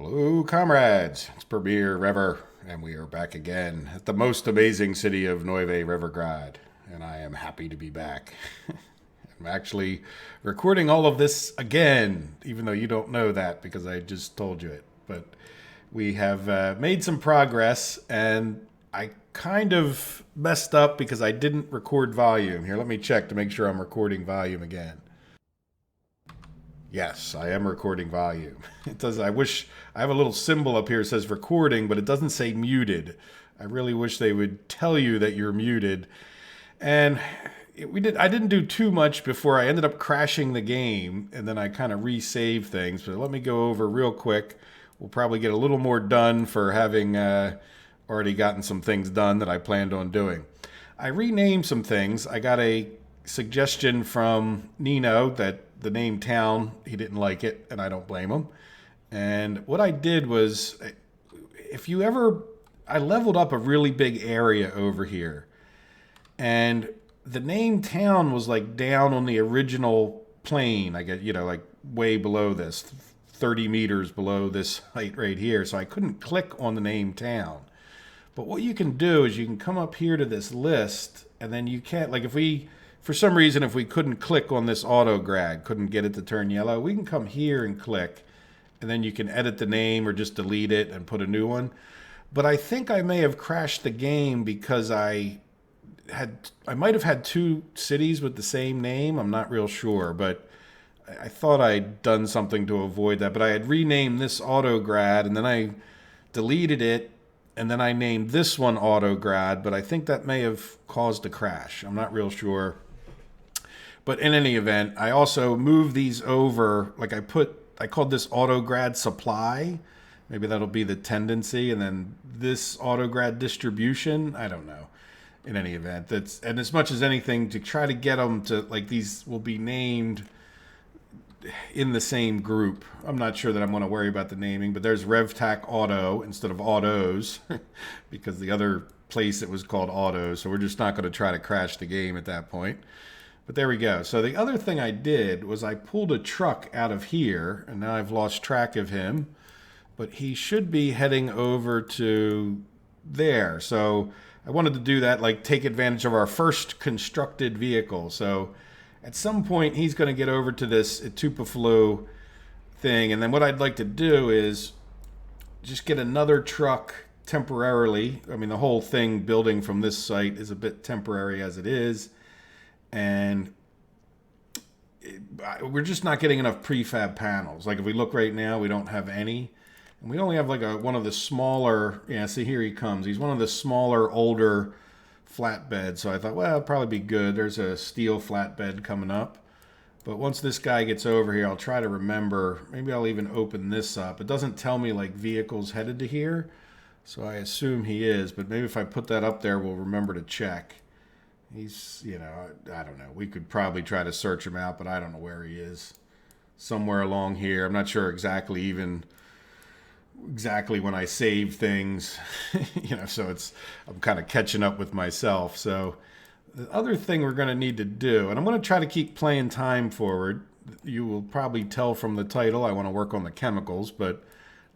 Hello, comrades. It's Premier Rever, and we are back again at the most amazing city of Nueve Rivergrad, and I am happy to be back. I'm actually recording all of this again, even though you don't know that because I just told you it. But we have made some progress, and I kind of messed up because I didn't record volume. Here, let me check to make sure I'm recording volume again. Yes, I am recording volume. It does. I wish I have a little symbol up here that says recording, but it doesn't say muted. I really wish they would tell you that you're muted. And we did. I didn't do too much before I ended up crashing the game, and then I kind of resaved things. But let me go over real quick. We'll probably get a little more done for having already gotten some things done that I planned on doing. I renamed some things. I got a suggestion from Nino that the name town, he didn't like it, and I don't blame him. And what I did was, if you ever, I leveled up a really big area over here, and the name town was like down on the original plane. I get, like way below this, 30 meters below this height right here. So I couldn't click on the name town. But what you can do is you can come up here to this list, and then you can't, like if we, for some reason, if we couldn't click on this auto grad, couldn't get it to turn yellow, we can come here and click, and then you can edit the name or just delete it and put a new one. But I think I may have crashed the game because I might have had two cities with the same name. I'm not real sure, but I thought I'd done something to avoid that. But I had renamed this auto grad, and then I deleted it, and then I named this one auto grad, but I think that may have caused a crash. I'm not real sure. But in any event, I also moved these over. Like I called this auto grad supply. Maybe that'll be the tendency. And then this auto grad distribution, I don't know. In any event, and as much as anything to try to get them to, like, these will be named in the same group. I'm not sure that I'm going to worry about the naming, but there's RevTac Auto instead of Autos because the other place it was called Autos. So we're just not going to try to crash the game at that point. But there we go. So the other thing I did was I pulled a truck out of here, and now I've lost track of him. But he should be heading over to there. So I wanted to do that, like take advantage of our first constructed vehicle. So at some point, he's going to get over to this Itupaflu thing. And then what I'd like to do is just get another truck temporarily. I mean, the whole thing building from this site is a bit temporary as it is. And we're just not getting enough prefab panels. Like if we look right now, we don't have any. And we only have like one of the smaller, yeah, see here he comes. He's one of the smaller, older flatbed. So I thought, well, it'll probably be good. There's a steel flatbed coming up. But once this guy gets over here, I'll try to remember. Maybe I'll even open this up. It doesn't tell me like vehicles headed to here. So I assume he is. But maybe if I put that up there, we'll remember to check. He's, I don't know. We could probably try to search him out, but I don't know where he is. Somewhere along here. I'm not sure exactly when I save things, so I'm kind of catching up with myself. So the other thing we're going to need to do, and I'm going to try to keep playing time forward. You will probably tell from the title, I want to work on the chemicals, but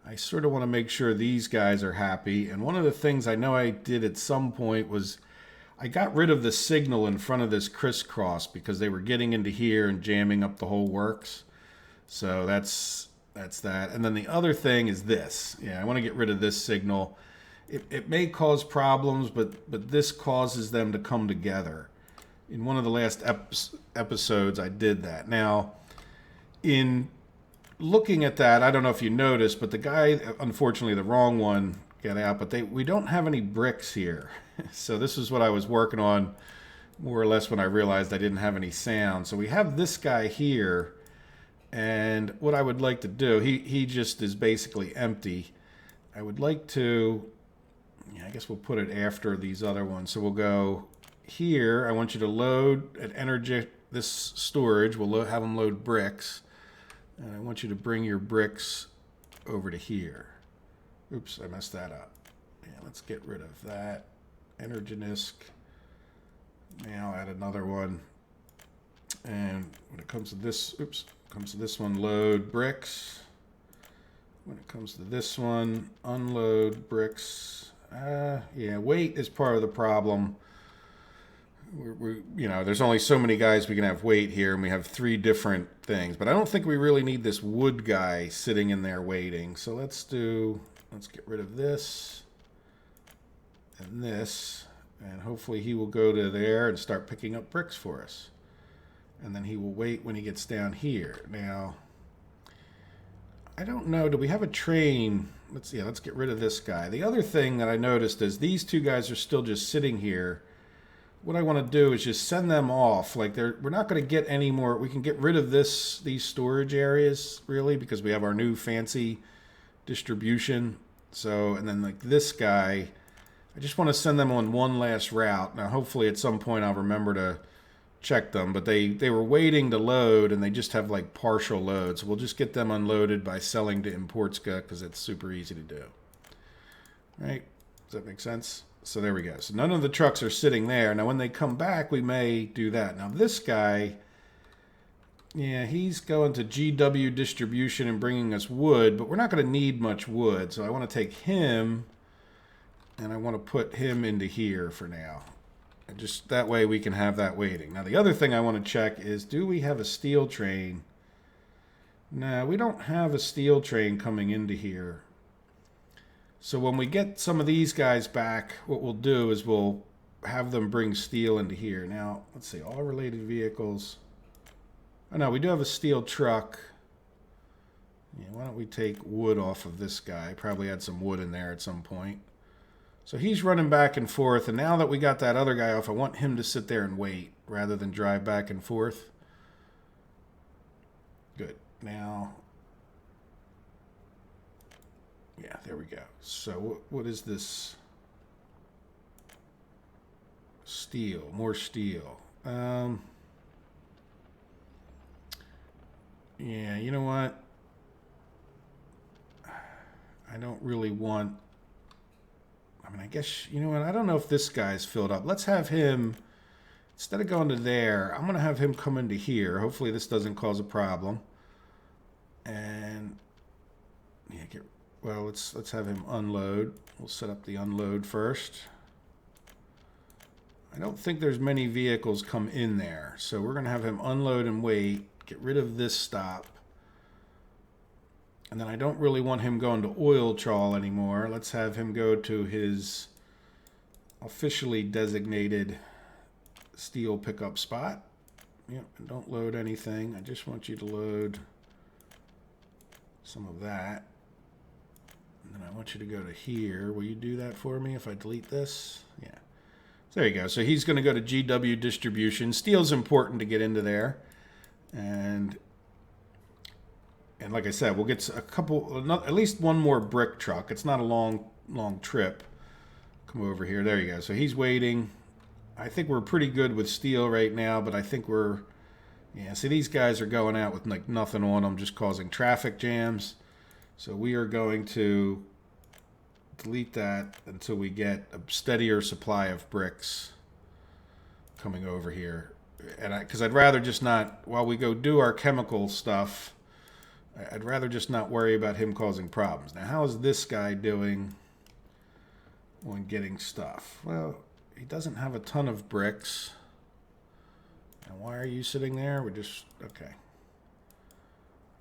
I sort of want to make sure these guys are happy. And one of the things I know I did at some point was I got rid of the signal in front of this crisscross because they were getting into here and jamming up the whole works. So that's that. And then the other thing is this. Yeah, I want to get rid of this signal. It may cause problems, but this causes them to come together. In one of the last episodes, I did that. Now, in looking at that, I don't know if you noticed, but the guy, unfortunately, the wrong one got out. But we don't have any bricks here. So this is what I was working on more or less when I realized I didn't have any sound. So we have this guy here. And what I would like to do, he just is basically empty. I would like to, I guess we'll put it after these other ones. So we'll go here. I want you to load at energy, this storage. We'll have them load bricks. And I want you to bring your bricks over to here. Oops, I messed that up. Yeah, let's get rid of that. Energy disk. Now add another one. And when it comes to this, comes to this one, load bricks. when it comes to this one, unload bricks. Yeah, weight is part of the problem. You know, there's only so many guys we can have weight here, and we have 3 different things. But I don't think we really need this wood guy sitting in there waiting. So let's get rid of this and this, and hopefully he will go to there and start picking up bricks for us. And then he will wait when he gets down here. Now, I don't know, do we have a train? Let's get rid of this guy. The other thing that I noticed is these 2 guys are still just sitting here. What I want to do is just send them off. Like we're not going to get any more. We can get rid of these storage areas really, because we have our new fancy distribution. So, and then like this guy, I just want to send them on one last route. Now, hopefully at some point I'll remember to check them, but they were waiting to load and they just have like partial loads. We'll just get them unloaded by selling to Importska because it's super easy to do. Right? Does that make sense? So there we go. So none of the trucks are sitting there. Now when they come back, we may do that. Now this guy, yeah, he's going to GW distribution and bringing us wood, but we're not going to need much wood. So I want to take him and I want to put him into here for now. And just that way we can have that waiting. Now the other thing I want to check is, do we have a steel train? No, we don't have a steel train coming into here. So when we get some of these guys back, what we'll do is we'll have them bring steel into here. Now, let's see, all related vehicles. Oh no, we do have a steel truck. Yeah, why don't we take wood off of this guy? Probably had some wood in there at some point. So he's running back and forth, and now that we got that other guy off, I want him to sit there and wait rather than drive back and forth. Good. Now, yeah, there we go. So what is this? Steel, more steel. Yeah, you know what? I don't really want... I mean, I guess, you know what? I don't know if this guy's filled up. Let's have him, instead of going to there, I'm going to have him come into here. Hopefully this doesn't cause a problem. And, yeah, well, let's have him unload. We'll set up the unload first. I don't think there's many vehicles come in there. So we're going to have him unload and wait. Get rid of this stop. And then I don't really want him going to oil trawl anymore. Let's have him go to his officially designated steel pickup spot. Yep, and don't load anything. I just want you to load some of that. And then I want you to go to here. Will you do that for me if I delete this? Yeah. So there you go. So he's going to go to GW distribution. Steel's important to get into there. And like I said, we'll get a couple, at least one more brick truck. It's not a long trip. Come over here. There you go. So he's waiting. I think we're pretty good with steel right now, but I think we're, yeah, see, these guys are going out with like nothing on them, just causing traffic jams. So we are going to delete that until we get a steadier supply of bricks coming over here. And because I'd rather just not, while we go do our chemical stuff, I'd rather just not worry about him causing problems. Now, how is this guy doing on getting stuff? Well, he doesn't have a ton of bricks. And why are you sitting there? We're just, okay.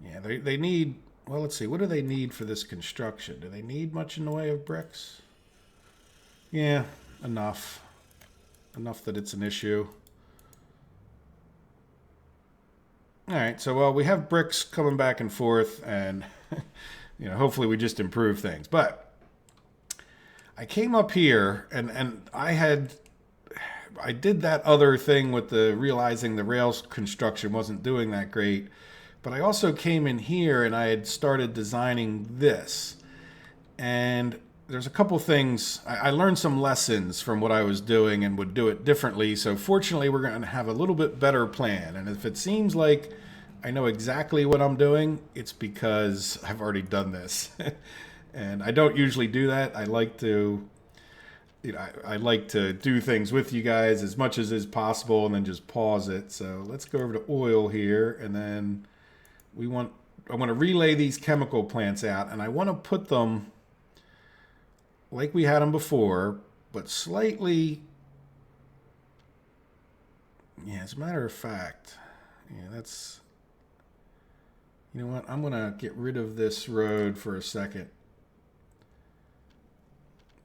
Yeah, they need, well, let's see. What do they need for this construction? Do they need much in the way of bricks? Yeah, enough. Enough that it's an issue. All right, so, well, we have bricks coming back and forth, and, you know, hopefully we just improve things. But I came up here, and I did that other thing with the realizing the rails construction wasn't doing that great. But I also came in here, and I had started designing this. And there's a couple things. I learned some lessons from what I was doing and would do it differently. So fortunately, we're going to have a little bit better plan. And if it seems like I know exactly what I'm doing, it's because I've already done this. And I don't usually do that. I like to, you know, I like to do things with you guys as much as is possible and then just pause it. So let's go over to oil here. And then we want to relay these chemical plants out, and I want to put them like we had them before, but slightly. Yeah, as a matter of fact, yeah, that's. You know what? I'm going to get rid of this road for a second,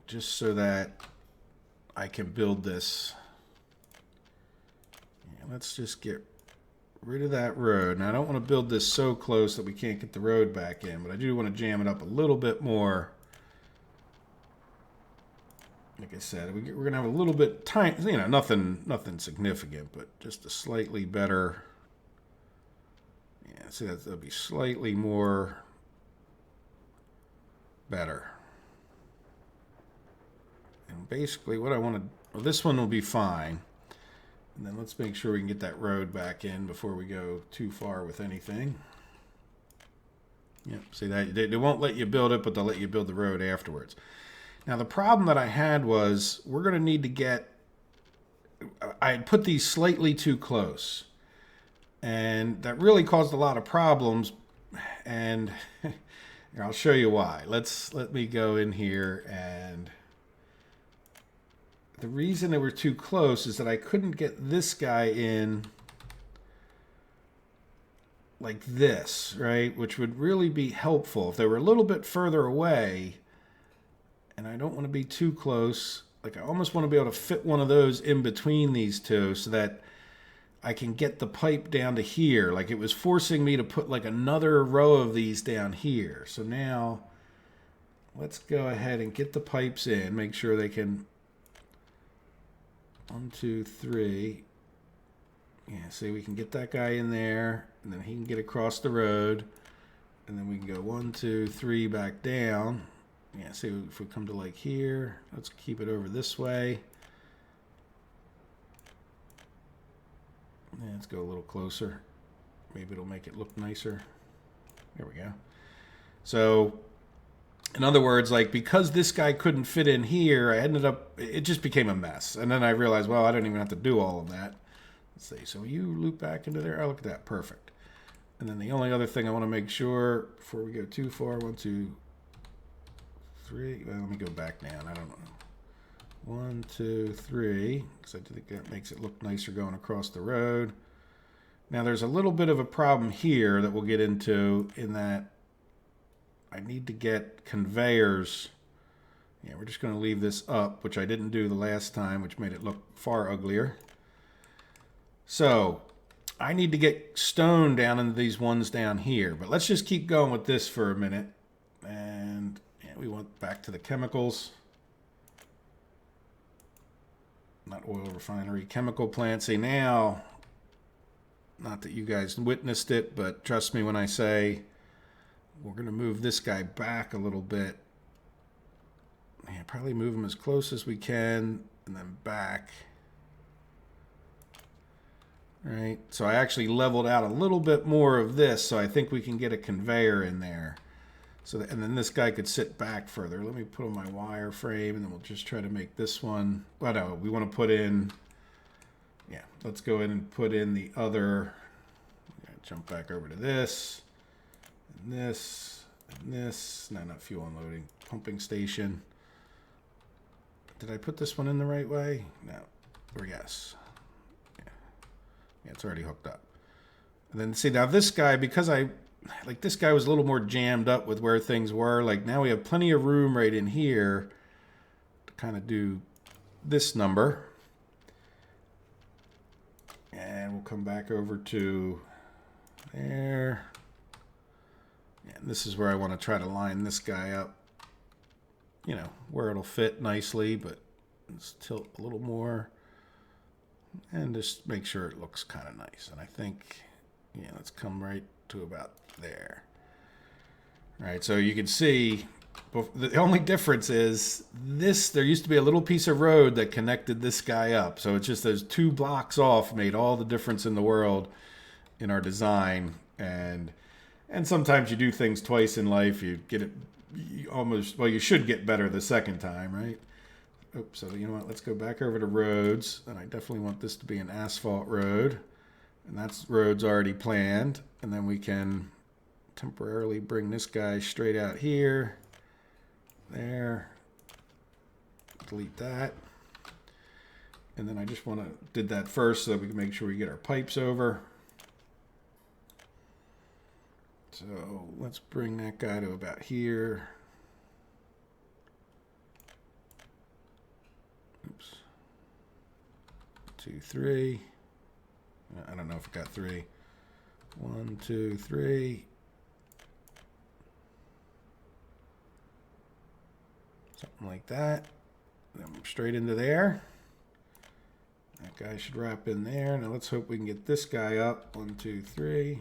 just so that I can build this. Yeah, let's just get rid of that road. Now, I don't want to build this so close that we can't get the road back in, but I do want to jam it up a little bit more. Like I said, we're going to have a little bit tiny, nothing significant, but just a slightly better. Yeah, see, that'll be slightly more better. And basically what I want to, well, this one will be fine. And then let's make sure we can get that road back in before we go too far with anything. Yep, see that they won't let you build it, but they'll let you build the road afterwards. Now the problem that I had was we're going to need to get, I had put these slightly too close. And that really caused a lot of problems. And here, I'll show you why. Let me go in here, and the reason they were too close is that I couldn't get this guy in like this, right? Which would really be helpful if they were a little bit further away. And I don't want to be too close. Like, I almost want to be able to fit one of those in between these two so that I can get the pipe down to here. Like, it was forcing me to put like another row of these down here. So now let's go ahead and get the pipes in. Make sure they can. 1, 2, 3. Yeah, see, we can get that guy in there, and then he can get across the road, and then we can go 1, 2, 3 back down. Yeah, see, if we come to like here, let's keep it over this way. Yeah, let's go a little closer. Maybe it'll make it look nicer. There we go. So, in other words, like, because this guy couldn't fit in here, I ended up, it just became a mess. And then I realized, well, I don't even have to do all of that. Let's see, so you loop back into there. Oh, look at that, perfect. And then the only other thing I want to make sure before we go too far, 1, 2, 3. Well, let me go back down. I don't know. 1, 2, 3, because I think that makes it look nicer going across the road. Now, there's a little bit of a problem here that we'll get into, in that I need to get conveyors. Yeah, we're just going to leave this up, which I didn't do the last time, which made it look far uglier. So I need to get stone down into these ones down here. But let's just keep going with this for a minute. And yeah, we went back to the chemicals. Not oil refinery, chemical plant. See, now, not that you guys witnessed it, but trust me when I say we're going to move this guy back a little bit. Yeah, probably move him as close as we can, and then back. All right, so I actually leveled out a little bit more of this, so I think we can get a conveyor in there. So that, and then this guy could sit back further. Let me put on my wire frame, and then we'll just try to make this one. Well, no, we want to put in, yeah, let's go in and put in the other. Jump back over to this, and this, and this. No, not fuel unloading. Pumping station. Did I put this one in the right way? No. Or yes. Yeah, it's already hooked up. And then see, now this guy, because this guy was a little more jammed up with where things were. Like, now we have plenty of room right in here to kind of do this number. And we'll come back over to there. Yeah, and this is where I want to try to line this guy up. You know, where it'll fit nicely, but let's tilt a little more. And just make sure it looks kind of nice. And I think, yeah, let's come right to about there. All right, so you can see the only difference is this, there used to be a little piece of road that connected this guy up. So it's just those 2 blocks off made all the difference in the world in our design. And sometimes you do things twice in life, you get it almost, well, you should get better the second time, right? Oops, so you know what, let's go back over to roads, and I definitely want this to be an asphalt road, and that's roads already planned, and then we can temporarily bring this guy straight out here. There. Delete that. And then I just want to did that first so that we can make sure we get our pipes over. So let's bring that guy to about here. Oops. 2, 3. I don't know if it got 3. 1, 2, 3. Something like that. Then straight into there. That guy should wrap in there. Now let's hope we can get this guy up. 1, 2, 3.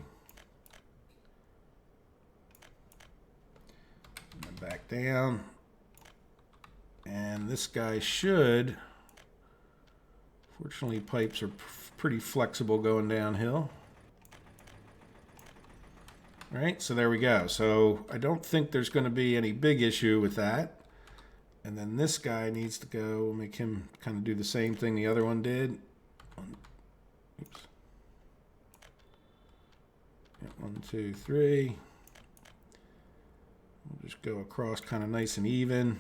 And then back down. And this guy should. Fortunately, pipes are pretty flexible going downhill. All right, so there we go. So I don't think there's going to be any big issue with that. And then this guy needs to go. We'll make him kind of do the same thing the other one did. Oops. Yeah, 1, 2, 3. We'll just go across kind of nice and even.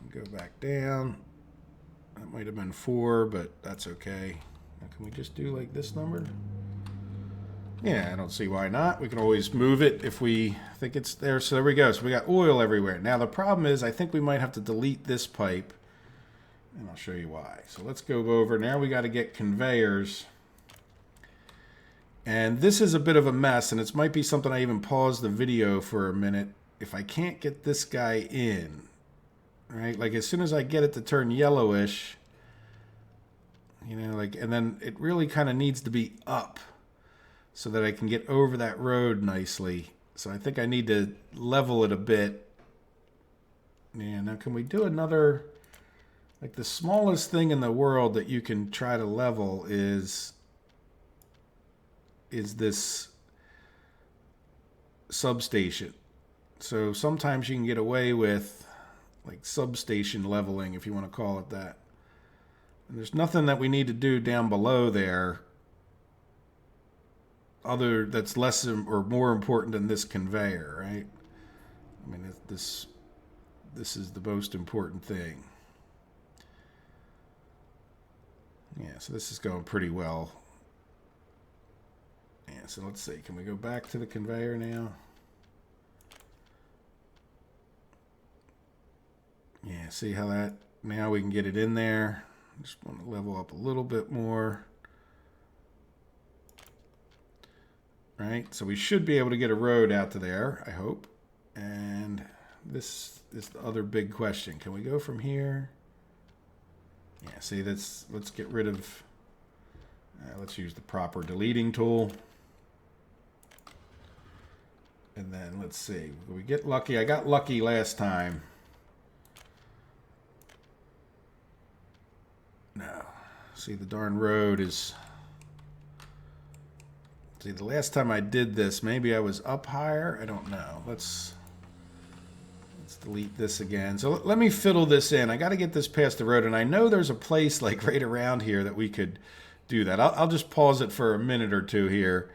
Go back down. That might have been 4, but that's okay. Now, can we just do like this number? Yeah, I don't see why not. We can always move it if we think it's there. So there we go. So we got oil everywhere. Now the problem is I think we might have to delete this pipe. And I'll show you why. So let's go over. Now we got to get conveyors. And this is a bit of a mess. And it might be something I even pause the video for a minute. If I can't get this guy in. Right? Like as soon as I get it to turn yellowish. You know, like, and then it really kind of needs to be up. So that I can get over that road nicely. So I think I need to level it a bit. Yeah, now can we do another, like the smallest thing in the world that you can try to level is this substation. So sometimes you can get away with like substation leveling, if you want to call it that. And there's nothing that we need to do down below there other that's less or more important than this conveyor, right? I mean, this is the most important thing. Yeah, so this is going pretty well. Yeah, so let's see. Can we go back to the conveyor now? Yeah, see how that, now we can get it in there. Just want to level up a little bit more. Right, so we should be able to get a road out to there, I hope. And this is the other big question. Can we go from here? Yeah, see, let's get rid of, let's use the proper deleting tool. And then let's see, will we get lucky? I got lucky last time. No, see the darn road is... See, the last time I did this, maybe I was up higher. I don't know. Let's delete this again. So let me fiddle this in. I got to get this past the road, and I know there's a place like right around here that we could do that. I'll just pause it for a minute or two here,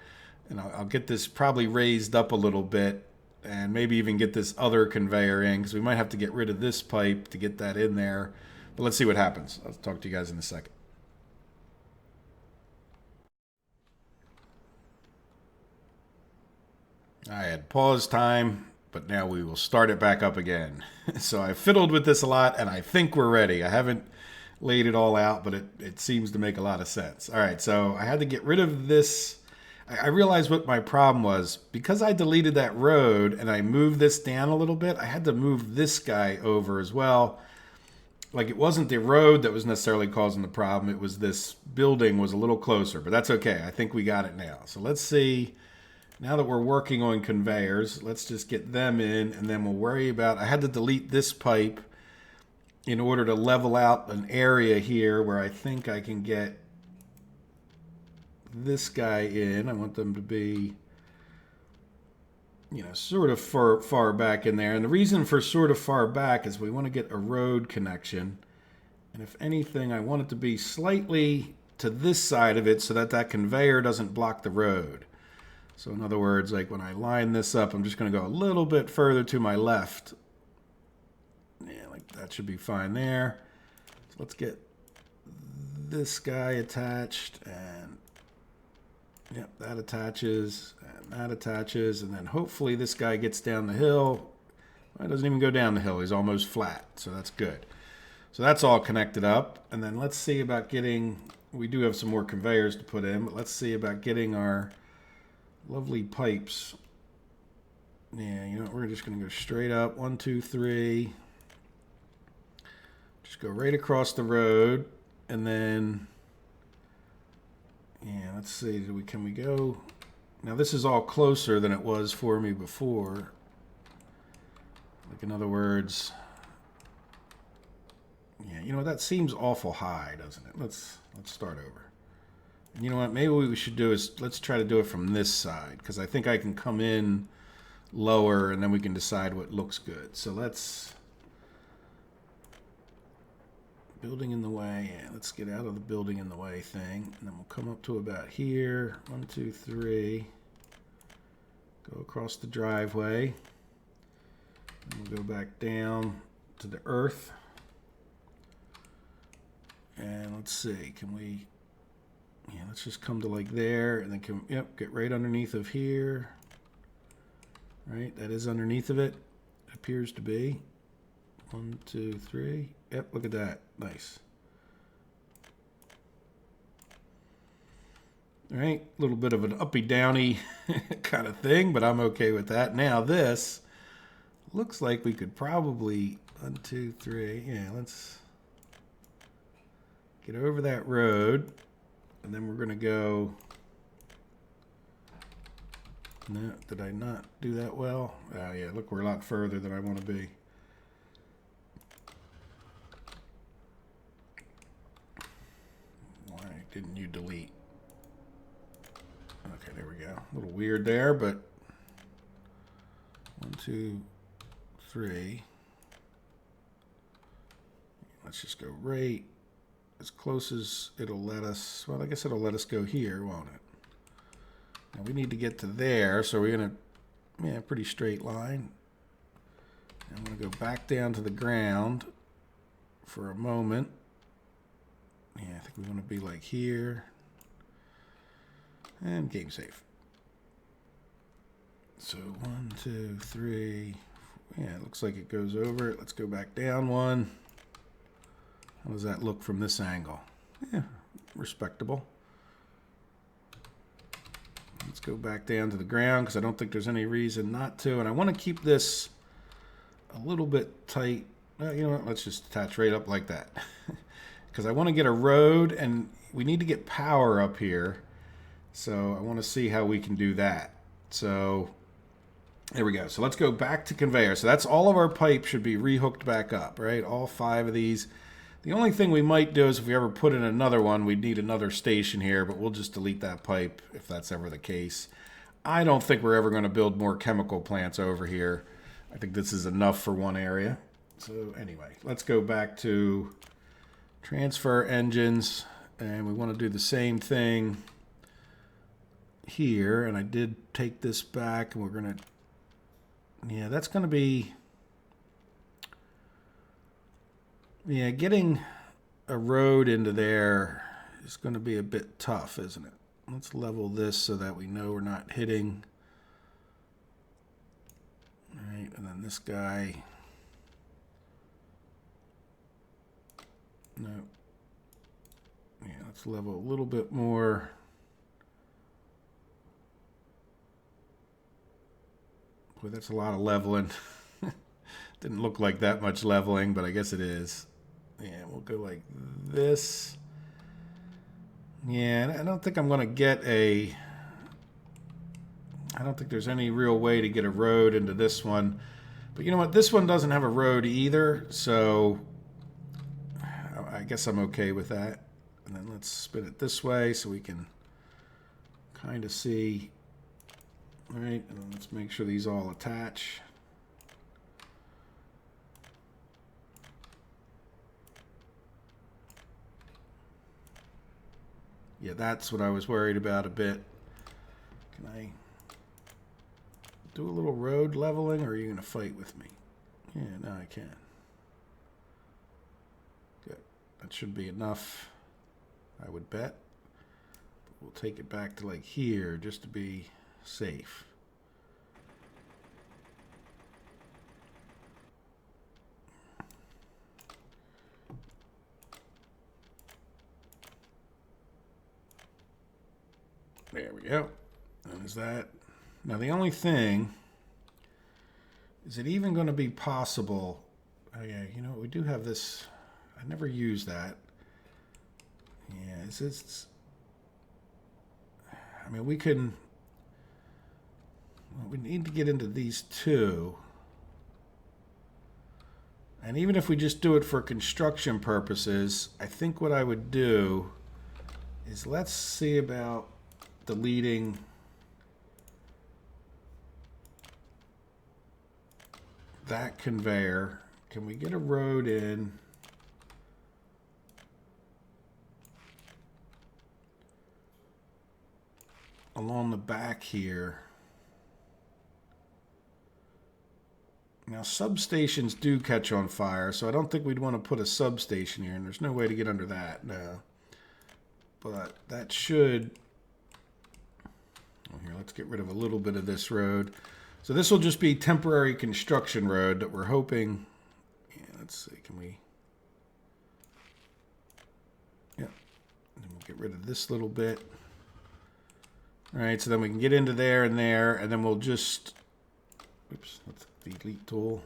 and I'll get this probably raised up a little bit, and maybe even get this other conveyor in, because we might have to get rid of this pipe to get that in there. But let's see what happens. I'll talk to you guys in a second. I had pause time, but now we will start it back up again. So I fiddled with this a lot, and I think we're ready. I haven't laid it all out, but it seems to make a lot of sense. All right, so I had to get rid of this. I realized what my problem was. Because I deleted that road and I moved this down a little bit, I had to move this guy over as well. Like it wasn't the road that was necessarily causing the problem. It was this building was a little closer, but that's okay. I think we got it now. So let's see. Now that we're working on conveyors, let's just get them in, and then we'll worry about... I had to delete this pipe in order to level out an area here where I think I can get this guy in. I want them to be, you know, sort of far back in there. And the reason for sort of far back is we want to get a road connection. And if anything, I want it to be slightly to this side of it so that that conveyor doesn't block the road. So in other words, like when I line this up, I'm just going to go a little bit further to my left. Yeah, like that should be fine there. So let's get this guy attached, and yep, that attaches, and that attaches, and then hopefully this guy gets down the hill. Well, it doesn't even go down the hill. He's almost flat, so that's good. So that's all connected up, and then let's see about getting, we do have some more conveyors to put in, but let's see about getting our lovely pipes. Yeah, you know what, we're just going to go straight up, 1, 2, 3. Just go right across the road, and then, yeah, let's see, can we go, now this is all closer than it was for me before. Like in other words, yeah, you know what, that seems awful high, doesn't it? Let's start over. And you know what, maybe what we should do is let's try to do it from this side, because I think I can come in lower and then we can decide what looks good. So let's, building in the way, yeah, let's get out of the building in the way thing, and then we'll come up to about here, 1, 2, 3, go across the driveway, and we'll go back down to the earth, and let's see, can we, yeah, let's just come to like there, and then yep, get right underneath of here. Right, that is underneath of it. It appears to be. 1, 2, 3. Yep, look at that. Nice. All right, a little bit of an uppy downy kind of thing, but I'm okay with that. Now this looks like we could probably 1, 2, 3. Yeah, let's get over that road. And then we're going to go, no, did I not do that well? Oh yeah, look, we're a lot further than I want to be. Why didn't you delete? Okay, there we go. A little weird there, but 1, 2, 3. Let's just go right as close as it'll let us. Well, I guess it'll let us go here, won't it? Now we need to get to there, so we're gonna, yeah, pretty straight line. I'm gonna go back down to the ground for a moment. Yeah, I think we want to be like here, and game safe. So 1, 2, 3. Yeah, it looks like it goes over it. Let's go back down 1. How does that look from this angle? Yeah, respectable. Let's go back down to the ground because I don't think there's any reason not to. And I want to keep this a little bit tight. You know what? Let's just attach right up like that. Because I want to get a road and we need to get power up here. So I want to see how we can do that. So there we go. So let's go back to conveyor. So that's all of our pipe should be rehooked back up, right? All 5 of these. The only thing we might do is if we ever put in another one, we'd need another station here, but we'll just delete that pipe if that's ever the case. I don't think we're ever going to build more chemical plants over here. I think this is enough for one area. So anyway, let's go back to transfer engines, and we want to do the same thing here. And I did take this back, and we're going to, yeah, that's going to be, yeah, getting a road into there is going to be a bit tough, isn't it? Let's level this so that we know we're not hitting. All right, and then this guy. No. Yeah, let's level a little bit more. Boy, that's a lot of leveling. Didn't look like that much leveling, but I guess it is. Yeah, we'll go like this. Yeah, I don't think I'm going to get a... I don't think there's any real way to get a road into this one. But you know what? This one doesn't have a road either, so I guess I'm okay with that. And then let's spin it this way so we can kind of see. All right, and then let's make sure these all attach. Yeah, that's what I was worried about a bit. Can I do a little road leveling, or are you going to fight with me? Yeah, no, I can. Good. That should be enough, I would bet. But we'll take it back to like here just to be safe. There we go. There's that. Now the only thing, is it even going to be possible? Oh yeah, you know what? We do have this. I never use that. Yeah, it's just. I mean, we can. Well, we need to get into these two. And even if we just do it for construction purposes, I think what I would do is let's see about deleting that conveyor. Can we get a road in? Along the back here. Now substations do catch on fire, so I don't think we'd want to put a substation here, and there's no way to get under that, no. But that should... Oh, here, let's get rid of a little bit of this road. So this will just be temporary construction road that we're hoping... Yeah, let's see, can we... Yeah, and then we'll get rid of this little bit. All right, so then we can get into there, and then we'll just... Oops, that's the delete tool.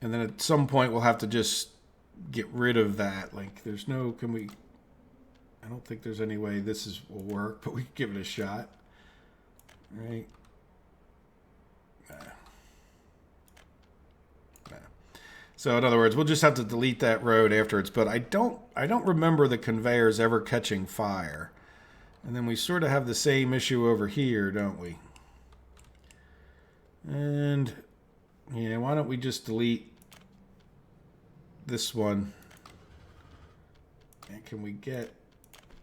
And then at some point we'll have to just get rid of that. Like, there's no... Can we... I don't think there's any way this will work, but we can give it a shot. All right. Nah. So in other words, we'll just have to delete that road afterwards. But I don't remember the conveyors ever catching fire. And then we sort of have the same issue over here, don't we? And yeah, why don't we just delete this one? And can we get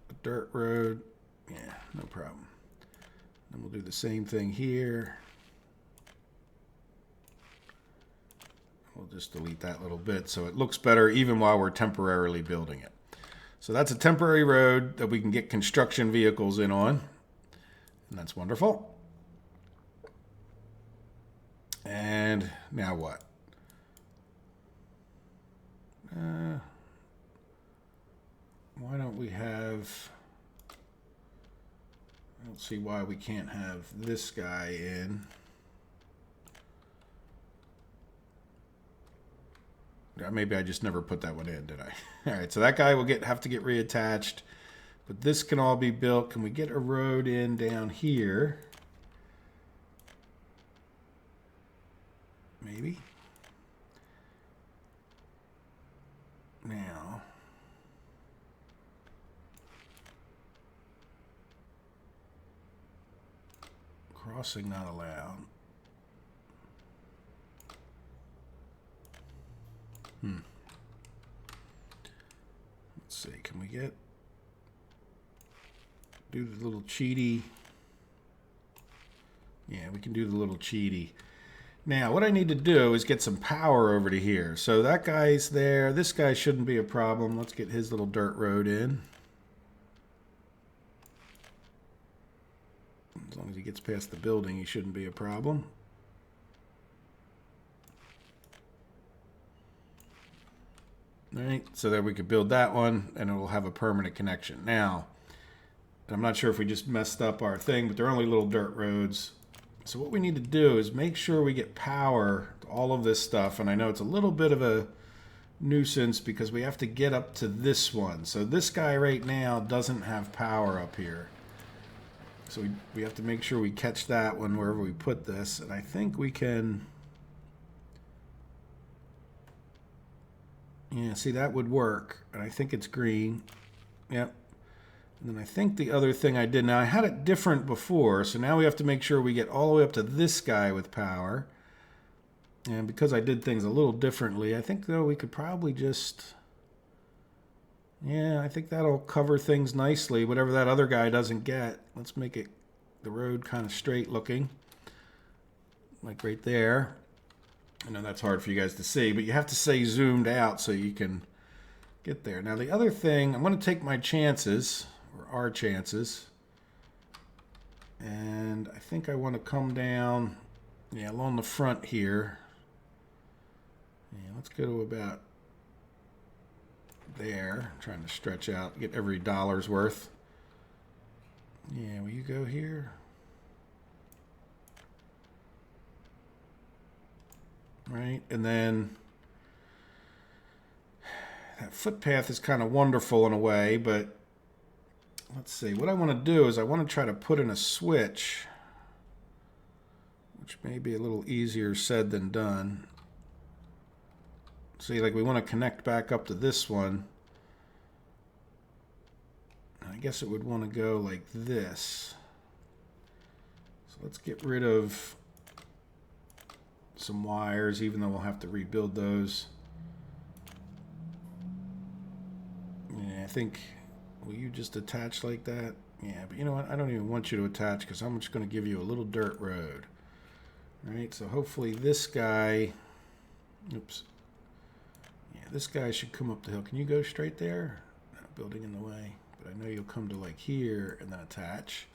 a dirt road? Yeah, no problem. Then we'll do the same thing here. We'll just delete that little bit so it looks better even while we're temporarily building it. So that's a temporary road that we can get construction vehicles in on. And that's wonderful. And now what? Why don't we have... I don't see why we can't have this guy in. Maybe I just never put that one in, did I? All right, so that guy will have to get reattached. But this can all be built. Can we get a road in down here? Maybe. Now. Crossing not allowed. Let's see, can we do the little cheaty? Yeah, we can do the little cheaty. Now, what I need to do is get some power over to here. So that guy's there. This guy shouldn't be a problem. Let's get his little dirt road in. As long as he gets past the building, he shouldn't be a problem. All right, so that we could build that one, and it will have a permanent connection. Now, I'm not sure if we just messed up our thing, but they're only little dirt roads. So what we need to do is make sure we get power to all of this stuff. And I know it's a little bit of a nuisance because we have to get up to this one. So this guy right now doesn't have power up here. So we have to make sure we catch that one wherever we put this. And I think we can... Yeah, see, that would work. And I think it's green. Yep. And then I think the other thing I did, now I had it different before, so now we have to make sure we get all the way up to this guy with power. And because I did things a little differently, I think, though, we could probably just... Yeah, I think that'll cover things nicely, whatever that other guy doesn't get. Let's make it the road kind of straight looking, like right there. I know that's hard for you guys to see, but you have to stay zoomed out so you can get there. Now the other thing, I'm going to take my chances, or our chances, and I think I want to come down, yeah, along the front here. Yeah, let's go to about there. I'm trying to stretch out, get every dollar's worth. Yeah, will you go here? Right, and then that footpath is kind of wonderful in a way, but let's see. What I want to do is I want to try to put in a switch, which may be a little easier said than done. See, like we want to connect back up to this one. I guess it would want to go like this. So let's get rid of some wires, even though we'll have to rebuild those. Yeah, I think, will you just attach like that? Yeah, but you know what? I don't even want you to attach because I'm just going to give you a little dirt road. All right, so hopefully this guy, oops. Yeah, this guy should come up the hill. Can you go straight there? No, building in the way. But I know you'll come to like here and then attach.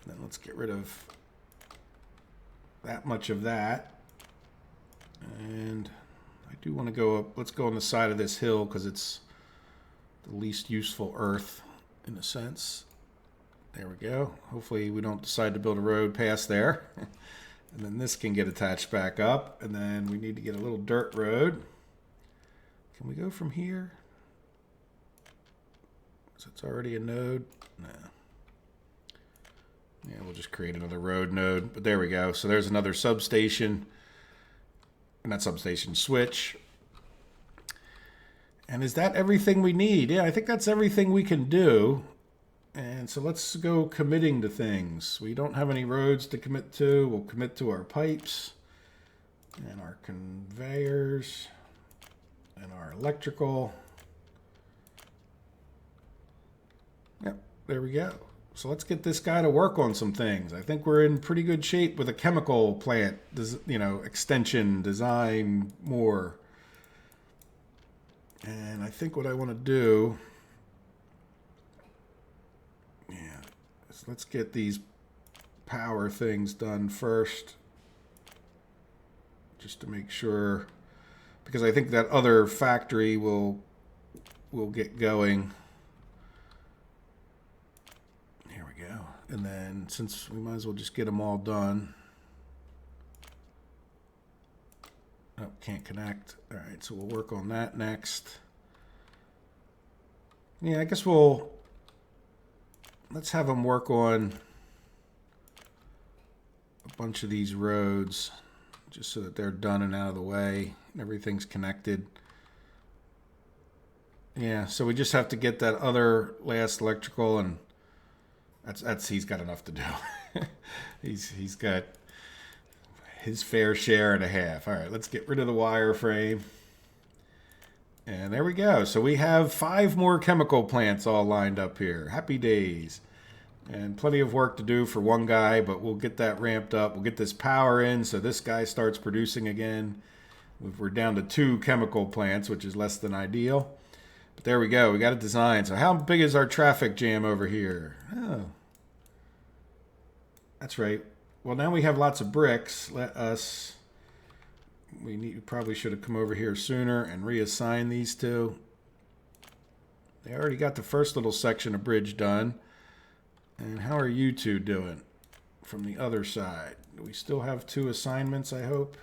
And then let's get rid of that much of that. And I do want to go up. Let's go on the side of this hill because it's the least useful earth in a sense. There we go. Hopefully we don't decide to build a road past there. And then this can get attached back up. And then we need to get a little dirt road. Can we go from here? So it's already a node? No. Yeah, we'll just create another road node. But there we go. So there's another substation. And that substation switch. And is that everything we need? Yeah, I think that's everything we can do. And so let's go committing to things. We don't have any roads to commit to. We'll commit to our pipes and our conveyors and our electrical. Yep, there we go. So let's get this guy to work on some things. I think we're in pretty good shape with a chemical plant, you know, extension, design, more. And I think what I want to do, yeah, is let's get these power things done first. Just to make sure, because I think that other factory will get going. And then, since we might as well just get them all done. Oh, can't connect. All right, so we'll work on that next. Yeah, I guess let's have them work on a bunch of these roads, just so that they're done and out of the way, and everything's connected. Yeah, so we just have to get that other last electrical, and that's he's got enough to do. he's got his fair share and a half. All right, let's get rid of the wireframe. And there we go. So we have 5 more chemical plants all lined up here. Happy days. And plenty of work to do for one guy, but we'll get that ramped up. We'll get this power in so this guy starts producing again. We're down to 2 chemical plants, which is less than ideal. But there we go. We got it designed. So how big is our traffic jam over here? Oh, that's right. Well, now we have lots of bricks. We probably should have come over here sooner and reassign these 2. They already got the first little section of bridge done. And how are you 2 doing from the other side? Do we still have 2 assignments, I hope?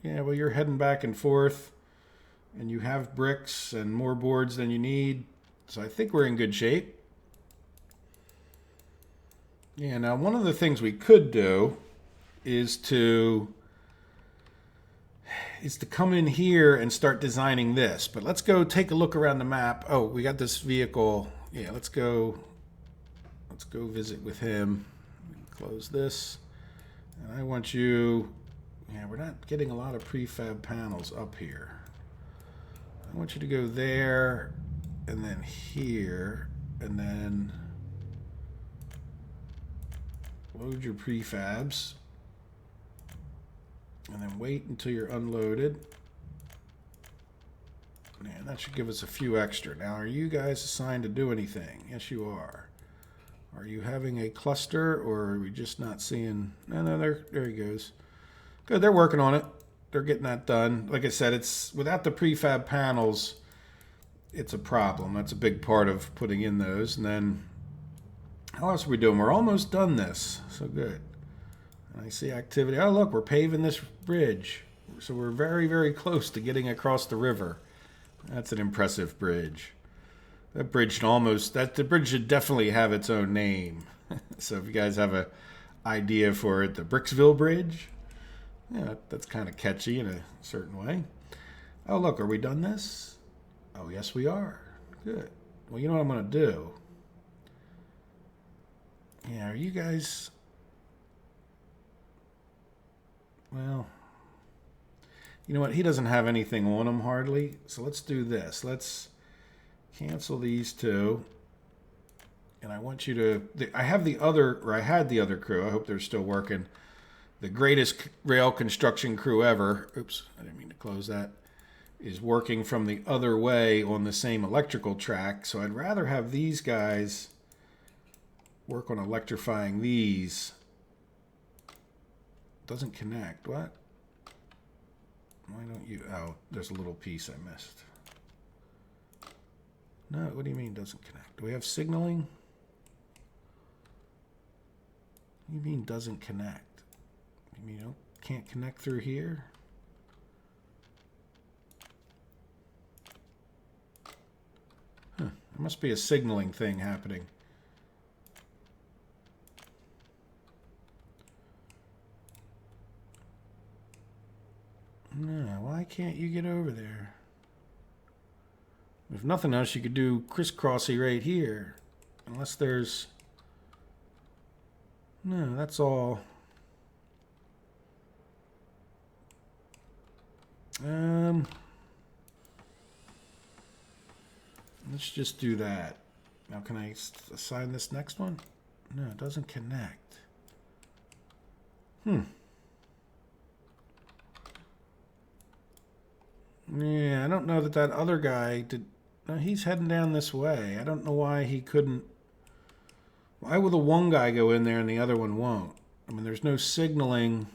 Yeah, well, you're heading back and forth. And you have bricks and more boards than you need. So I think we're in good shape. Yeah, now one of the things we could do is to come in here and start designing this. But let's go take a look around the map. Oh, we got this vehicle. Yeah, let's go visit with him. Close this. And I want you, yeah, we're not getting a lot of prefab panels up here. I want you to go there and then here and then load your prefabs, and then wait until you're unloaded. And that should give us a few extra. Now, are you guys assigned to do anything? Yes, you are. Are you having a cluster, or are we just not seeing? No, there he goes. Good, they're working on it. They're getting that done. Like I said, it's without the prefab panels, it's a problem. That's a big part of putting in those. And then, how else are we doing? We're almost done this. So good. And I see activity. Oh, look, we're paving this bridge. So we're very, very close to getting across the river. That's an impressive bridge. That bridge should the bridge should definitely have its own name. So if you guys have an idea for it, the Bricksville Bridge, yeah, that's kind of catchy in a certain way. Oh, look, are we done this? Oh, yes, we are. Good. Well, you know what I'm going to do? Yeah, are you guys... Well... You know what? He doesn't have anything on him hardly. So let's do this. Let's cancel these two. And I want you to... I had the other crew. I hope they're still working. The greatest rail construction crew ever. Oops, I didn't mean to close that. Is working from the other way on the same electrical track. So I'd rather have these guys work on electrifying these. Doesn't connect. What? Why don't you... Oh, there's a little piece I missed. No, what do you mean doesn't connect? Do we have signaling? What do you mean doesn't connect? You mean you can't connect through here? Huh, there must be a signaling thing happening. No, why can't you get over there? If nothing else, you could do crisscrossy right here. Unless there's... No, that's all. Let's just do that. Now, can I assign this next one? No, it doesn't connect. Yeah, I don't know that other guy did. No, he's heading down this way. I don't know why he couldn't. Why will the one guy go in there and the other one won't? I mean, there's no signaling.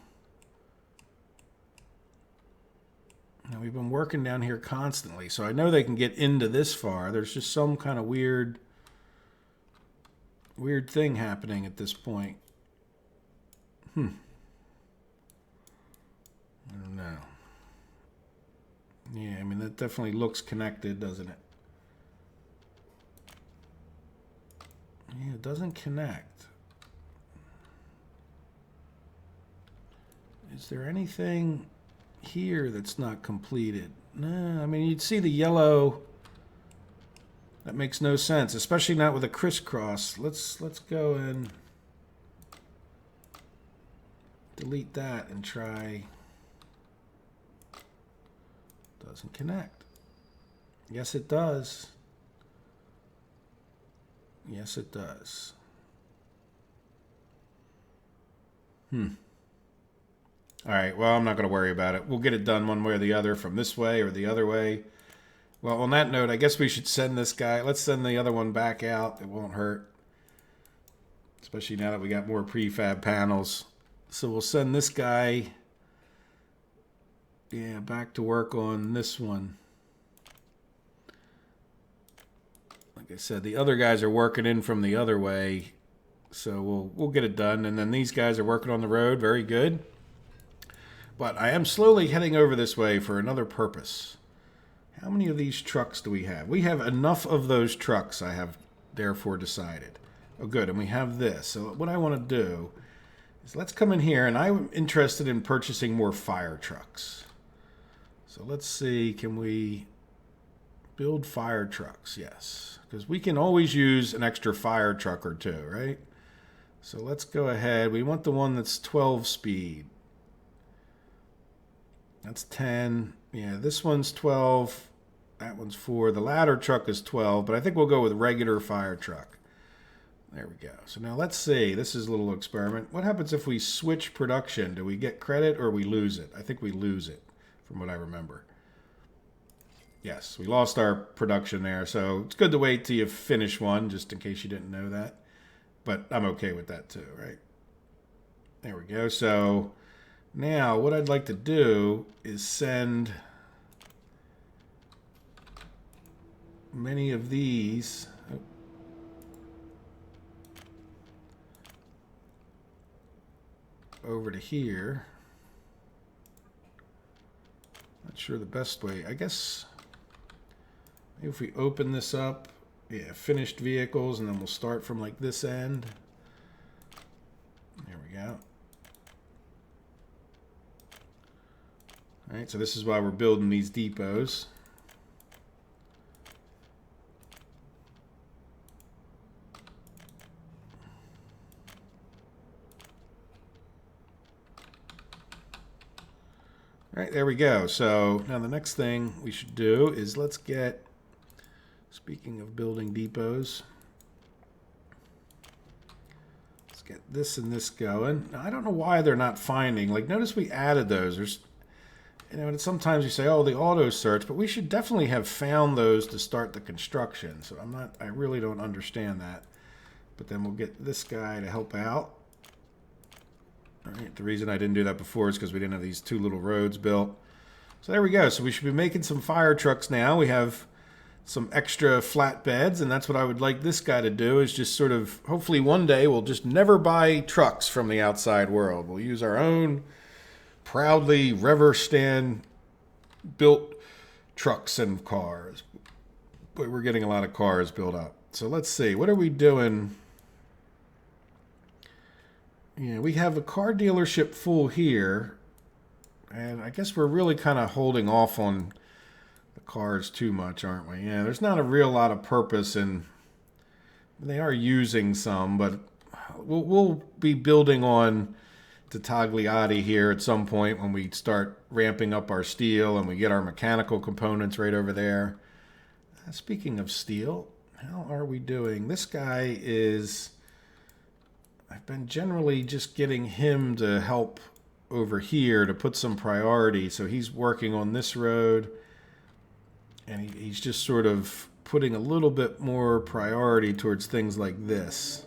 Now, we've been working down here constantly, so I know they can get into this far. There's just some kind of weird thing happening at this point. I don't know. Yeah, I mean, that definitely looks connected, doesn't it? Yeah, it doesn't connect. Is there anything here that's not completed? No, I mean, you'd see the yellow. That makes no sense, especially not with a crisscross. Let's go and delete that and try... Doesn't connect. Yes, it does. Yes, it does. All right, well, I'm not going to worry about it. We'll get it done one way or the other, from this way or the other way. Well, on that note, I guess we should send this guy. Let's send the other one back out. It won't hurt. Especially now that we got more prefab panels. So we'll send this guy... Yeah, back to work on this one. Like I said, the other guys are working in from the other way, so we'll get it done. And then these guys are working on the road. Very good. But I am slowly heading over this way for another purpose. How many of these trucks do we have? We have enough of those trucks, I have therefore decided. Oh, good. And we have this. So what I want to do is let's come in here, and I'm interested in purchasing more fire trucks. So let's see, can we build fire trucks? Yes, because we can always use an extra fire truck or two, right? So let's go ahead. We want the one that's 12 speed. That's 10. Yeah, this one's 12. That one's 4. The ladder truck is 12, but I think we'll go with regular fire truck. There we go. So now let's see. This is a little experiment. What happens if we switch production? Do we get credit or we lose it? I think we lose it, from what I remember. Yes, we lost our production there. So it's good to wait till you finish one, just in case you didn't know that. But I'm okay with that too, right? There we go. So now what I'd like to do is send many of these over to here. Not sure the best way. I guess maybe if we open this up, yeah, finished vehicles, and then we'll start from like this end. There we go. All right, so this is why we're building these depots. All right, there we go. So now the next thing we should do is let's get, speaking of building depots, let's get this and this going. Now, I don't know why they're not finding. Like, notice we added those. There's, you know, sometimes you say, oh, the auto search, but we should definitely have found those to start the construction. So I really don't understand that. But then we'll get this guy to help out. All right, the reason I didn't do that before is because we didn't have these two little roads built. So there we go. So we should be making some fire trucks now. We have some extra flatbeds, and that's what I would like this guy to do, is just sort of, hopefully one day we'll just never buy trucks from the outside world. We'll use our own proudly Reverstan built trucks and cars. But we're getting a lot of cars built up. So let's see. What are we doing? Yeah, we have a car dealership full here, and I guess we're really kind of holding off on the cars too much, aren't we? Yeah, there's not a real lot of purpose in. They are using some, but we'll be building on to Tagliati here at some point when we start ramping up our steel and we get our mechanical components right over there. Speaking of steel, how are we doing? This guy is. I've been generally just getting him to help over here to put some priority. So he's working on this road, and he's just sort of putting a little bit more priority towards things like this.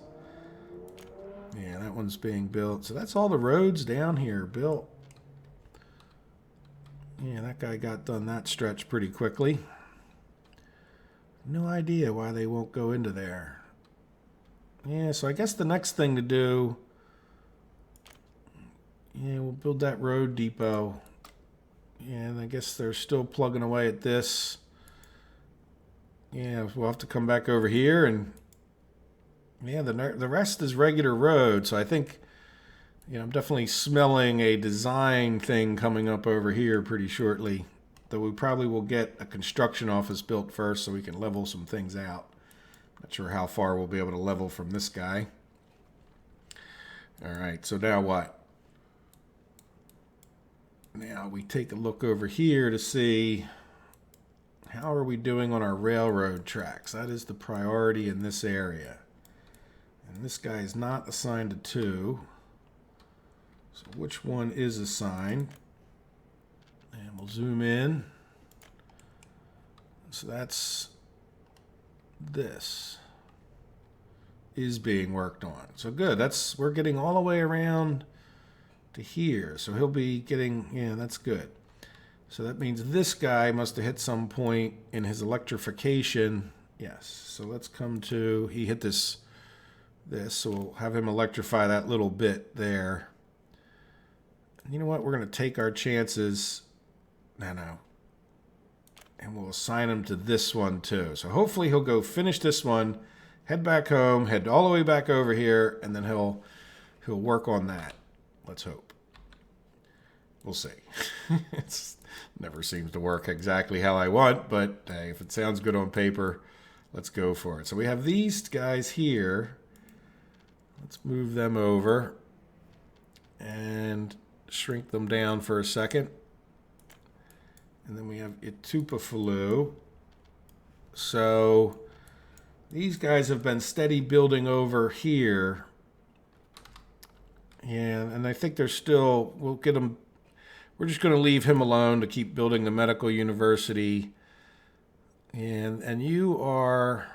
Yeah, that one's being built. So that's all the roads down here built. Yeah, that guy got done that stretch pretty quickly. No idea why they won't go into there. Yeah, so I guess the next thing to do, yeah, we'll build that road depot. Yeah, and I guess they're still plugging away at this. Yeah, we'll have to come back over here, and yeah, the rest is regular road. So I think, you know, I'm definitely smelling a design thing coming up over here pretty shortly. Though we probably will get a construction office built first so we can level some things out. Not sure how far we'll be able to level from this guy. All right, so now what? Now we take a look over here to see how are we doing on our railroad tracks. That is the priority in this area. And this guy is not assigned to 2. So which one is assigned? And we'll zoom in. So that's this is being worked on. So good. We're getting all the way around to here. So he'll be getting, yeah, that's good. So that means this guy must have hit some point in his electrification. Yes. So let's come to, he hit this. So we'll have him electrify that little bit there. You know what? We're going to take our chances. No. And we'll assign him to this one too. So hopefully he'll go finish this one, head back home, head all the way back over here, and then he'll work on that. Let's hope. We'll see. It never seems to work exactly how I want, but hey, if it sounds good on paper, let's go for it. So we have these guys here. Let's move them over and shrink them down for a second. And then we have Itupafalu. So These guys have been steady building over here. And I think they're still, we'll get them, we're just going to leave him alone to keep building the medical university. And you are,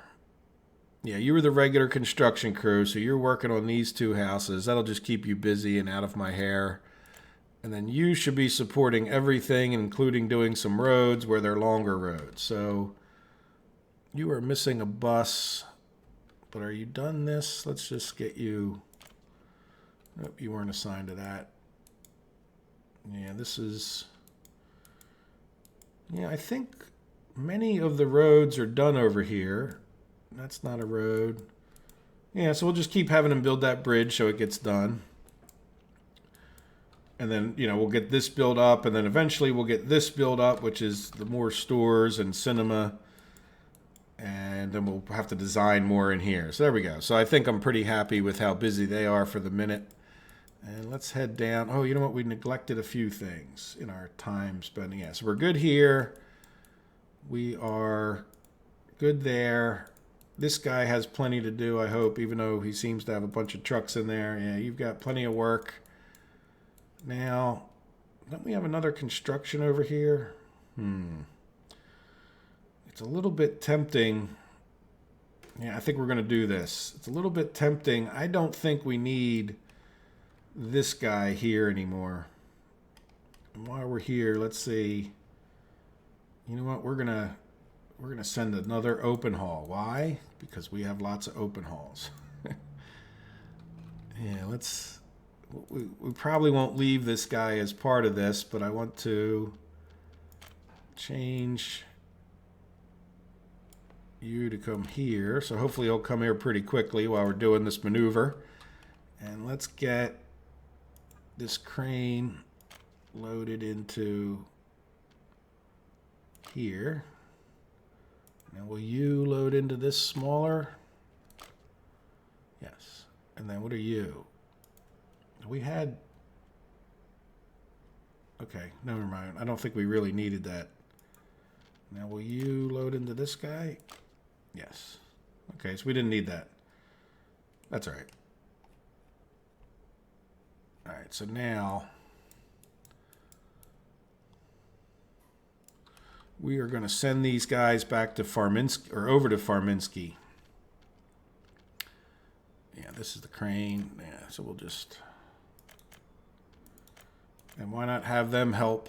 yeah, you were the regular construction crew, so you're working on these two houses. That'll just keep you busy and out of my hair. And then you should be supporting everything, including doing some roads where they're longer roads. So you are missing a bus, but are you done this? Let's just get you, nope, you weren't assigned to that. Yeah, this is, yeah, I think many of the roads are done over here. That's not a road. Yeah, so we'll just keep having them build that bridge so it gets done. And then, you know, we'll get this built up, and then eventually we'll get this built up, which is the more stores and cinema. And then we'll have to design more in here. So there we go. So I think I'm pretty happy with how busy they are for the minute. And let's head down. Oh, you know what? We neglected a few things in our time spending. Yeah, so we're good here. We are good there. This guy has plenty to do, I hope, even though he seems to have a bunch of trucks in there. Yeah, you've got plenty of work. Now, don't we have another construction over here? It's a little bit tempting. Yeah, I think we're going to do this. It's a little bit tempting. I don't think we need this guy here anymore. And while we're here, let's see. You know what? We're gonna send another open haul. Why? Because we have lots of open hauls. Yeah, let's. We probably won't leave this guy as part of this, but I want to change you to come here. So hopefully he'll come here pretty quickly while we're doing this maneuver. And let's get this crane loaded into here. Now will you load into this smaller? Yes. And then what are you? We had... Okay, never mind. I don't think we really needed that. Now will you load into this guy? Yes. Okay, so we didn't need that. That's all right. All right, so now we are going to send these guys back to Farminsky, or over to Farminsky. Yeah, this is the crane. Yeah, so we'll just... And why not have them help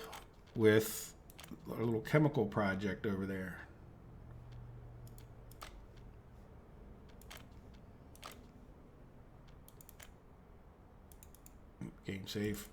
with a little chemical project over there? Game save.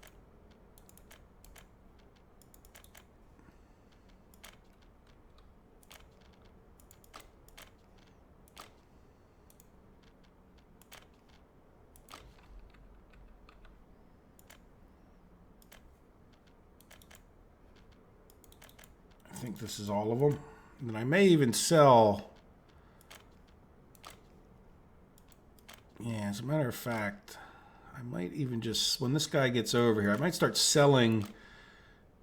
I think this is all of them. And I may even sell... Yeah, as a matter of fact, I might even just... When this guy gets over here, I might start selling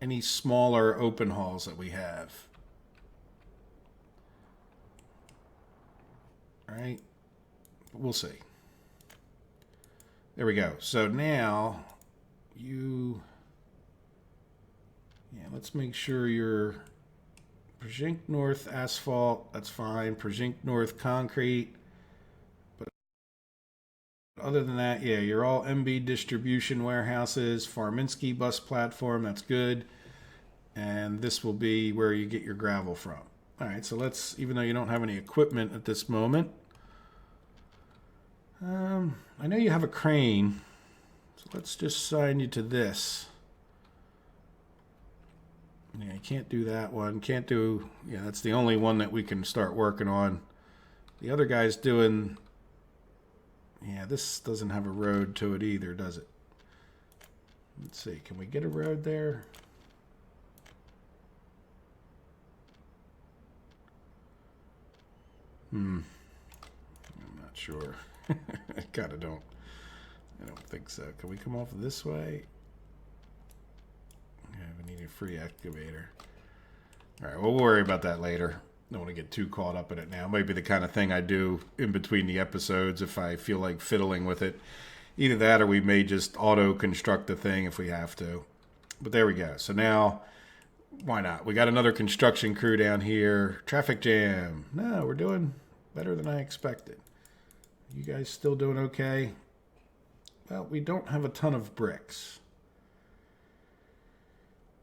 any smaller open hauls that we have. All right? But we'll see. There we go. So now you... Yeah, let's make sure you're... Przink North asphalt, that's fine. Przink North concrete. But other than that, yeah, you're all MB distribution warehouses. Farminsky bus platform, that's good. And this will be where you get your gravel from. All right, so let's, even though you don't have any equipment at this moment. I know you have a crane. So let's just assign you to this. Yeah, you can't do that one. Can't do... Yeah, that's the only one that we can start working on. The other guy's doing... Yeah, this doesn't have a road to it either, does it? Let's see. Can we get a road there? I'm not sure. I kind of don't... I don't think so. Can we come off this way? Yeah, we need a free excavator. All right, we'll worry about that later. Don't want to get too caught up in it now. Might be the kind of thing I do in between the episodes if I feel like fiddling with it. Either that or we may just auto-construct the thing if we have to. But there we go. So now, why not? We got another construction crew down here. Traffic jam. No, we're doing better than I expected. You guys still doing okay? Well, we don't have a ton of bricks,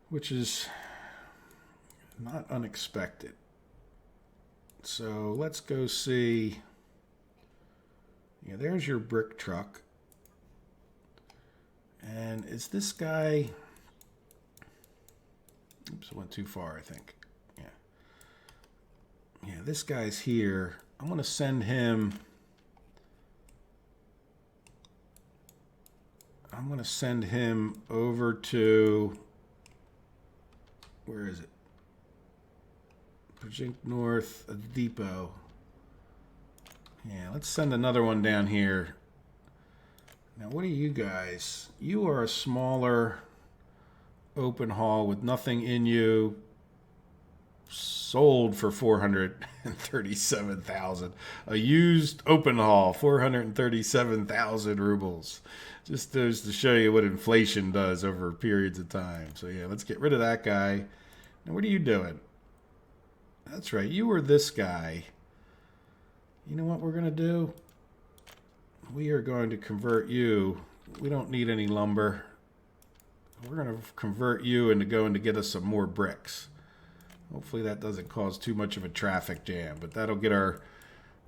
which is not unexpected. So let's go see. Yeah, there's your brick truck. And is this guy... Oops, I went too far, I think. Yeah. Yeah, this guy's here. I'm going to send him... I'm going to send him over to... Where is it? Project North, a depot. Yeah, let's send another one down here. Now, what are you guys? You are a smaller open haul with nothing in you. Sold for 437,000. A used open haul, 437,000 rubles. Just goes to show you what inflation does over periods of time. So yeah, let's get rid of that guy. Now, what are you doing? That's right, you were this guy. You know what we're going to do? We are going to convert you. We don't need any lumber. We're going to convert you into going to get us some more bricks. Hopefully that doesn't cause too much of a traffic jam, but that'll get our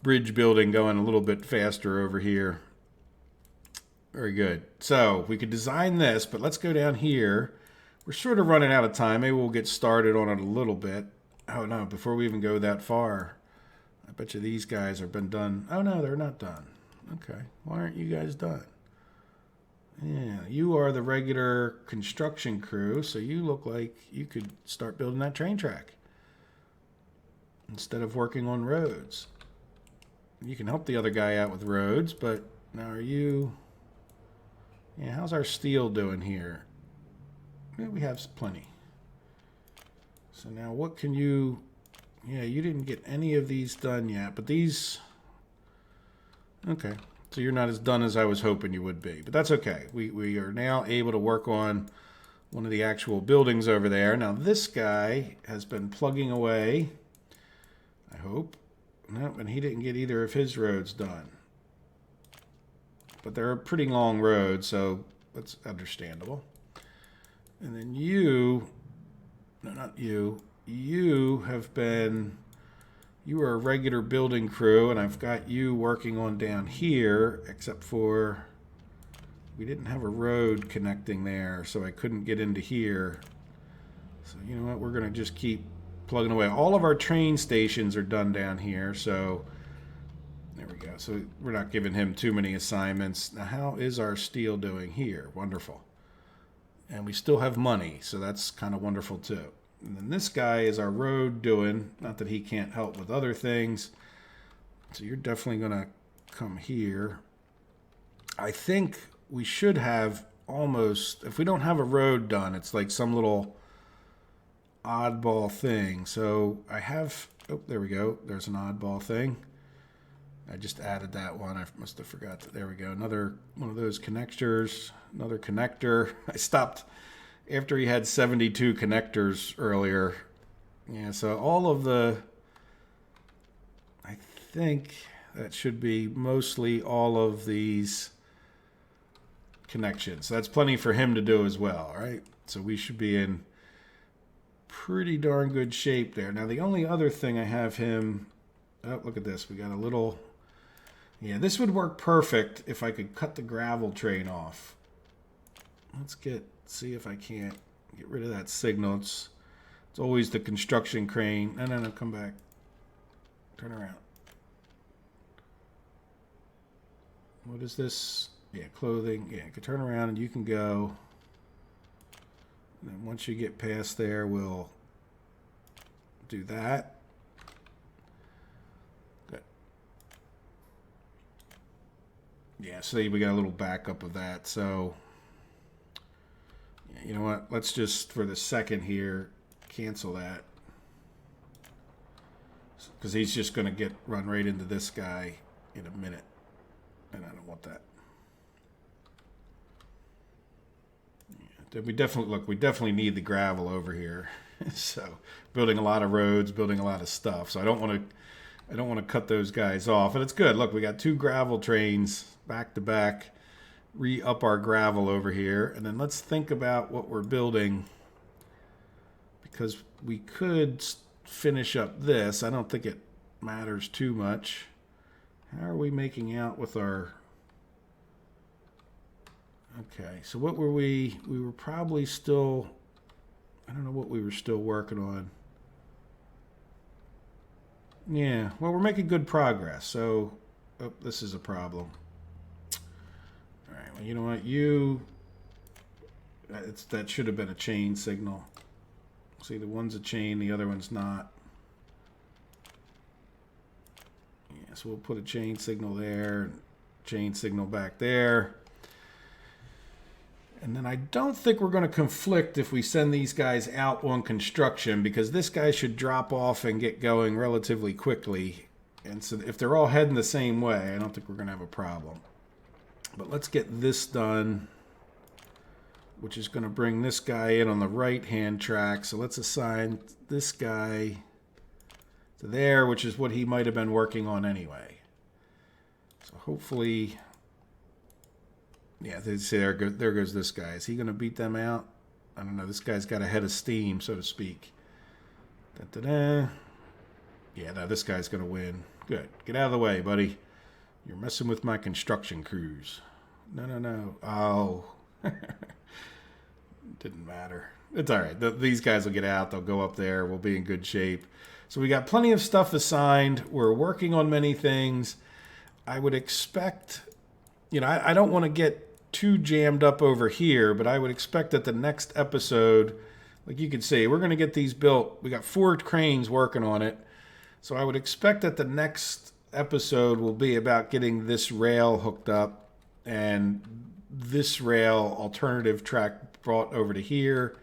bridge building going a little bit faster over here. Very good. So we could design this, but let's go down here. We're sort of running out of time. Maybe we'll get started on it a little bit. Oh no, before we even go that far, I bet you these guys have been done. Oh no, they're not done. Okay, why aren't you guys done? Yeah, you are the regular construction crew, so you look like you could start building that train track instead of working on roads. You can help the other guy out with roads, but now are you... Yeah, how's our steel doing here? Yeah, we have plenty. So now what can you... Yeah, you didn't get any of these done yet, but these... Okay, so you're not as done as I was hoping you would be, but that's okay. We are now able to work on one of the actual buildings over there. Now this guy has been plugging away, I hope. No, and he didn't get either of his roads done. But they're a pretty long road, so that's understandable. And then you... No, not you. You have been... You are a regular building crew, and I've got you working on down here, except for we didn't have a road connecting there, so I couldn't get into here. So you know what? We're going to just keep plugging away. All of our train stations are done down here, so there we go. So we're not giving him too many assignments. Now, how is our steel doing here? Wonderful. And we still have money, so that's kind of wonderful too. And then this guy is our road doing, not that he can't help with other things. So you're definitely going to come here. I think we should have almost, if we don't have a road done, it's like some little oddball thing. So I have, oh, there we go. There's an oddball thing. I just added that one. I must have forgot that. There we go. Another one of those connectors, another connector. I stopped after he had 72 connectors earlier. Yeah, so all of the, I think that should be mostly all of these connections. So that's plenty for him to do as well, right? So we should be in pretty darn good shape there. Now the only other thing I have him, oh, look at this. We got a little, yeah, this would work perfect if I could cut the gravel train off. Let's see if I can't get rid of that signal. It's always the construction crane. No, come back. Turn around. What is this? Yeah, clothing. Yeah, you can turn around and you can go. And then once you get past there, we'll do that. Good. Yeah, so we got a little backup of that. So you know what? Let's just, for the second here, cancel that. because he's just going to run right into this guy in a minute, and I don't want that. Yeah, we definitely need the gravel over here. So building a lot of roads, building a lot of stuff. So I don't want to cut those guys off. And it's good. Look, we got 2 gravel trains back to back. Re-up our gravel over here, and then let's think about what we're building, because we could finish up this. I don't think it matters too much. How are we making out with our... Okay, so what were we were probably still... I don't know what we were still working on. Yeah, well, we're making good progress, so... Oh, this is a problem. Well, you know what? That should have been a chain signal. See, the one's a chain, the other one's not. Yeah, so we'll put a chain signal there, chain signal back there. And then I don't think we're going to conflict if we send these guys out on construction, because this guy should drop off and get going relatively quickly. And so if they're all heading the same way, I don't think we're going to have a problem. But let's get this done, which is going to bring this guy in on the right-hand track. So let's assign this guy to there, which is what he might have been working on anyway. So hopefully, yeah, there goes this guy. Is he going to beat them out? I don't know. This guy's got a head of steam, so to speak. Da-da-da. Yeah, no, this guy's going to win. Good. Get out of the way, buddy. You're messing with my construction crews. No. Oh. Didn't matter. It's all right. These guys will get out. They'll go up there. We'll be in good shape. So we got plenty of stuff assigned. We're working on many things. I would expect, I don't want to get too jammed up over here, but I would expect that the next episode, like you could see, we're going to get these built. We got 4 cranes working on it. So I would expect that the next episode will be about getting this rail hooked up and this rail alternative track brought over to here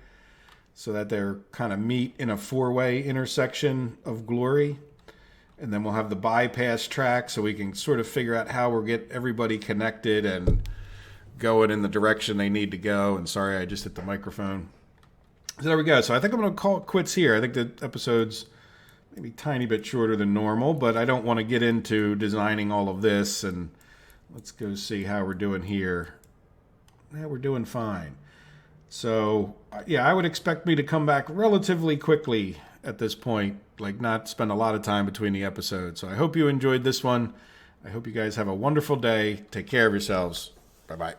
so that they're kind of meet in a 4-way intersection of glory. And then we'll have the bypass track so we can sort of figure out how we'll get everybody connected and going in the direction they need to go. And sorry, I just hit the microphone. So there we go. So I think I'm going to call it quits here. I think the episode's maybe a tiny bit shorter than normal, but I don't want to get into designing all of this. And let's go see how we're doing here. Yeah, we're doing fine. So, yeah, I would expect me to come back relatively quickly at this point, like not spend a lot of time between the episodes. So I hope you enjoyed this one. I hope you guys have a wonderful day. Take care of yourselves. Bye-bye.